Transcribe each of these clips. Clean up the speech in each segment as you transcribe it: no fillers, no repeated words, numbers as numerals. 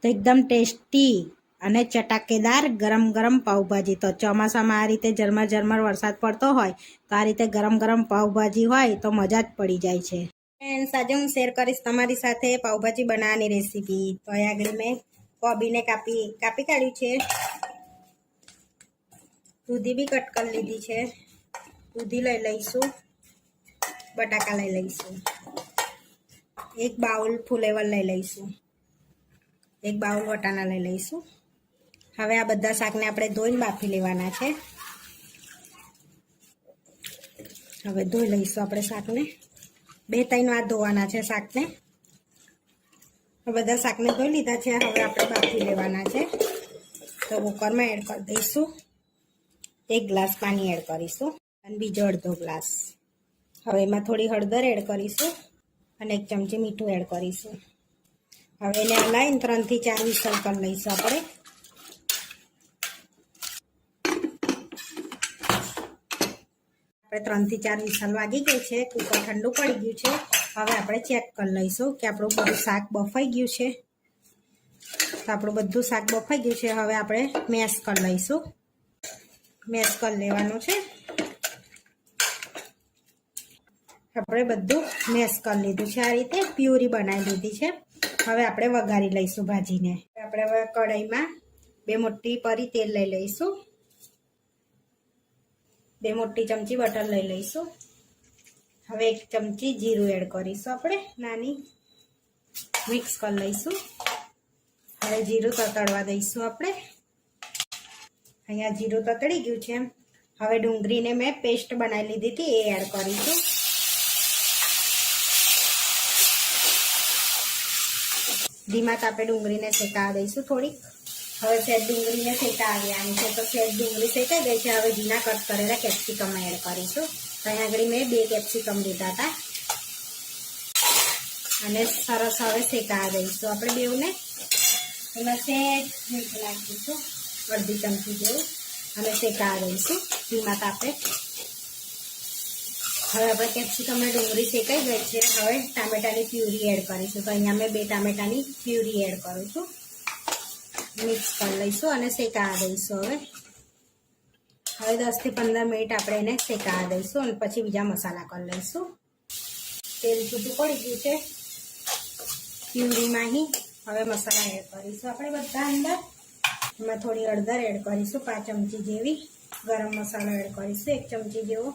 તો એકદમ ટેસ્ટી અને ચટાકેદાર ગરમ ગરમ પાઉંભાજી. તો ચોમાસામાં આ રીતે ઝરમર ઝરમર વરસાદ પડતો હોય તો આ રીતે ગરમ ગરમ પાઉંભાજી હોય તો મજા જ પડી જાય છે. ફ્રેન્ડ્સ, આજે હું શેર કરીશ તમારી સાથે પાઉંભાજી બનાવવાની રેસીપી. તો અહીં આગળ મેં કોબીને કાપી કાઢ્યું છે. દૂધી બી કટ કરી લીધી છે. દૂધી લઈ લઈશું. બટાકા લઈ લઈશું. એક બાઉલ ફુલેવર લઈ લઈશું. એક બાઉલ વટાણા લઈ લઈશું. હવે આ બધા શાકને આપણે ધોઈને બાફી લેવાના છે. હવે ધોઈ લઈશું આપણે શાકને. 2-3 વાર ધોવાના છે શાકને. બધા શાકને ધોઈ લીધા છે. હવે આપણે બાફી લેવાના છે. તો કુકરમાં એડ કરી દઈશું. 1 ગ્લાસ પાણી એડ કરીશું અને બીજો અડધો ગ્લાસ. હવે એમાં થોડી હળદર એડ કરીશું અને 1 ચમચી મીઠું એડ કરીશું. હવે એને હલાવીને 3 થી 4 વિસલ કરી લઈશું આપણે. આપણે 3 થી 4 વિસલ વાગી ગઈ છે. કુકર ઠંડુ પડી ગયું છે. હવે આપણે ચેક કરી લઈશું કે આપણું બધું શાક બફાઈ ગયું છે. તો આપણું બધું શાક બફાઈ ગયું છે. હવે આપણે મેશ કરી લઈશું. મેશ કરી લેવાનું છે. આપણે બધું મેશ કરી લીધું છે. આ રીતે પ્યુરી બનાવી લીધી છે. હવે આપણે વઘારી લઈશું ભાજીને. આપણે હવે કઢાઈમાં 2 મોટી પરી તેલ લઈ લઈશું. 2 મોટી ચમચી બટર લઈ લઈશું. હવે 1 ચમચી જીરું એડ કરીશું આપણે. નાની મિક્સ કરી લઈશું. હવે જીરું તતડવા દઈશું આપણે. અહીંયા જીરું તતડી ગયું છે. હવે ડુંગળીને મેં પેસ્ટ બનાવી લીધી હતી એ એડ કરીશું. ધીમા તાપે ડુંગળીને શેકાવા દઈશું થોડીક. હવે સેજ ડુંગળીને શેકાવી આવી છે. તો સેજ ડુંગળી શેકાઈ ગઈ છે. હવે ઝીણા કટ કરેલા કેપ્સિકમ એડ કરીશું. અહીંયા આગળ મેં 2 કેપ્સિકમ લીધા હતા અને સરસ હવે શેકાવા દઈશું આપણે બેઉને. એમાં સેજ મીઠું નાખીશું, અડધી ચમચી જેવું, અને શેકાવા દઈશું ધીમા તાપે. હવે આપણે કેપ્સિકમ અને ડુંગળી શેકાઈ ગઈ છે. હવે ટામેટાની પ્યુરી એડ કરીશું. તો અહીંયા મેં 2 ટામેટાની પ્યુરી એડ કરું છું. મિક્સ કરી લઈશું અને શેકાવા દઈશું. હવે 10 થી 15 મિનિટ આપણે એને શેકાવા દઈશું અને પછી બીજા મસાલા કરી લઈશું. તેલ છૂટું પડી ગયું છે પ્યુરીમાં. હવે મસાલા એડ કરીશું આપણે બધા અંદર. એમાં થોડી હળદર એડ કરીશું 5 ચમચી જેવી. ગરમ મસાલો એડ કરીશું 1 ચમચી જેવો.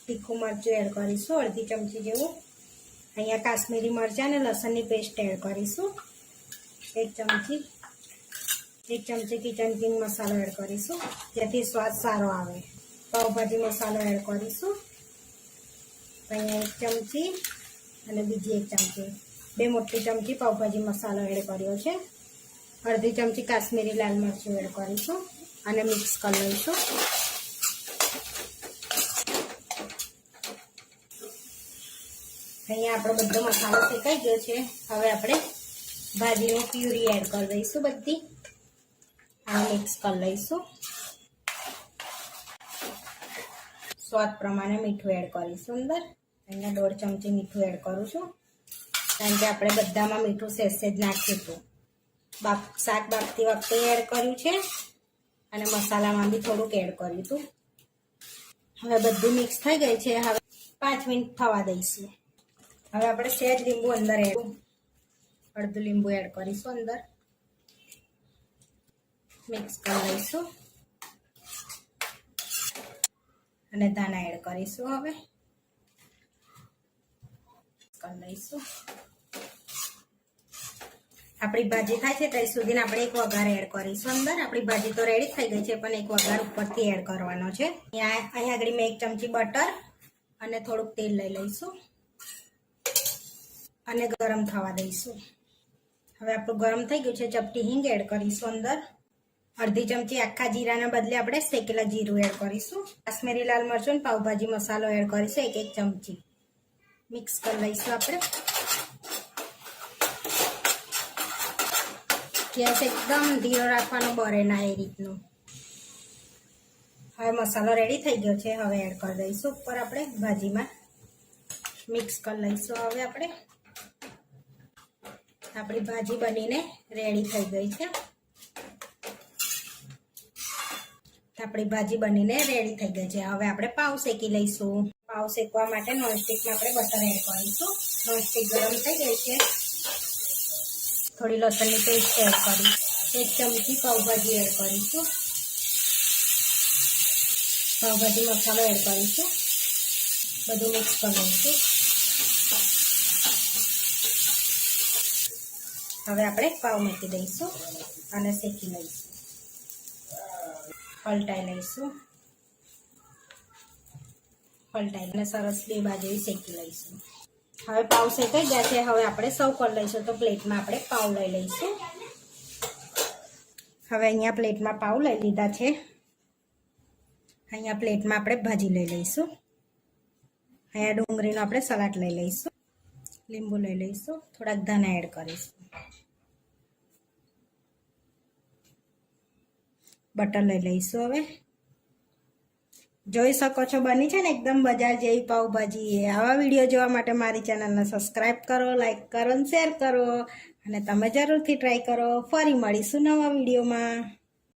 તીખું મરચું એડ કરીશું અડધી ચમચી જેવું. અહીંયા કાશ્મીરી મરચાં અને લસણની પેસ્ટ એડ કરીશું 1 ચમચી. 1 ચમચી કિચન કિંગ મસાલો એડ કરીશું જેથી સ્વાદ સારો આવે. પાવભાજી મસાલો એડ કરીશું અહીંયા 1 ચમચી અને બીજી 1 ચમચી. 2 મોટી ચમચી પાવભાજી મસાલો એડ કર્યો છે. અડધી ચમચી કાશ્મીરી લાલ મરચું એડ કરીશું અને મિક્સ કરી લઈશું. અહીંયા આપણો બધો મસાલો શેકાઈ ગયો છે. હવે આપણે ભાજીનો પ્યુરી એડ કરી દઈશું બધી. આ મિક્સ કરી લઈશું. સ્વાદ પ્રમાણે મીઠું એડ કરીશું અંદર. અહીંયા 1.5 ચમચી મીઠું એડ કરું છું કારણ કે આપણે બધામાં મીઠું સહેજ જ નાખ્યું હતું. શાક બાફતી વખતે એડ કર્યું છે અને મસાલામાં બી થોડુંક એડ કર્યું હતું. હવે બધું મિક્સ થઈ ગઈ છે. હવે 5 મિનિટ થવા દઈશું. હવે આપણે સહેજ લીંબુ અંદર અડધું લીંબુ એડ કરીશું અંદર. મિક્સ કરી લઈશું અને ધાણા એડ કરીશું. હવે કરી લઈશું. આપણી ભાજી થાય છે ત્યાં સુધી આપણે એક વઘાર એડ કરીશું અંદર. આપણી ભાજી તો રેડી થઈ ગઈ છે પણ એક વઘાર ઉપરથી એડ કરવાનો છે. અહીંયા આગળ મેં 1 ચમચી બટર અને થોડુંક તેલ લઈ લઈશું અને ગરમ થવા દઈશું. હવે આપણું ગરમ થઈ ગયું છે. ચપટી હિંગ એડ કરીશું અંદર. અડધી ચમચી આખા જીરાના બદલે આપણે શેકેલા જીરું એડ કરીશું. કાશ્મીરી લાલ મરચું અને પાવભાજી મસાલો એડ કરીશું 1 ચમચી. મિક્સ કરી લઈશું આપણે. ગેસ એકદમ ધીરો રાખવાનો, બરે ના એ રીતનું. હવે મસાલો રેડી થઈ ગયો છે. હવે એડ કરી દઈશું ઉપર આપણે ભાજીમાં. મિક્સ કરી લઈશું હવે આપણે. આપણી ભાજી બનીને રેડી થઈ ગઈ છે. આપણી ભાજી બનીને રેડી થઈ ગઈ છે. હવે આપણે પાવ શેકી લઈશું. પાવ શેકવા માટે નોનસ્ટિકમાં આપણે બટર એડ કરીશું. નોનસ્ટિક ગરમ થઈ ગઈ છે. થોડી લસણની પેસ્ટ એડ કરી, 1 ચમચી પાવભાજી એડ કરીશું. પાવભાજી મસાલો એડ કરીશું. બધું મિક્સ કરી લઈશું. હવે આપણે પાવ મૂકી દઈશું અને શેકી લઈશું. પલટાઈ લઈશું. પલટાઈને સરસ 2 બાજુ શેકી લઈશું. હવે પાવ શેકાઈ ગયા છે. હવે આપણે સર્વ કરી લઈશું. તો પ્લેટમાં આપણે પાવ લઈ લઈશું. હવે અહીંયા પ્લેટમાં પાવ લઈ લીધા છે. અહીંયા પ્લેટમાં આપણે ભાજી લઈ લઈશું. અહીંયા ડુંગળીનો આપણે સલાડ લઈ લઈશું. લીંબુ લઈ લઈશું. થોડાક ધાણા એડ કરીશું. બટર લઈ લઈશું. હવે જોઈ શકો છો બની છે ને એકદમ બજાર જેવી પાવભાજી. આવા વિડીયો જોવા માટે મારી ચેનલને સબસ્ક્રાઈબ કરો, લાઈક કરો અને શેર કરો અને તમે જરૂરથી ટ્રાય કરો. ફરી મળીશું નવા વિડીયોમાં.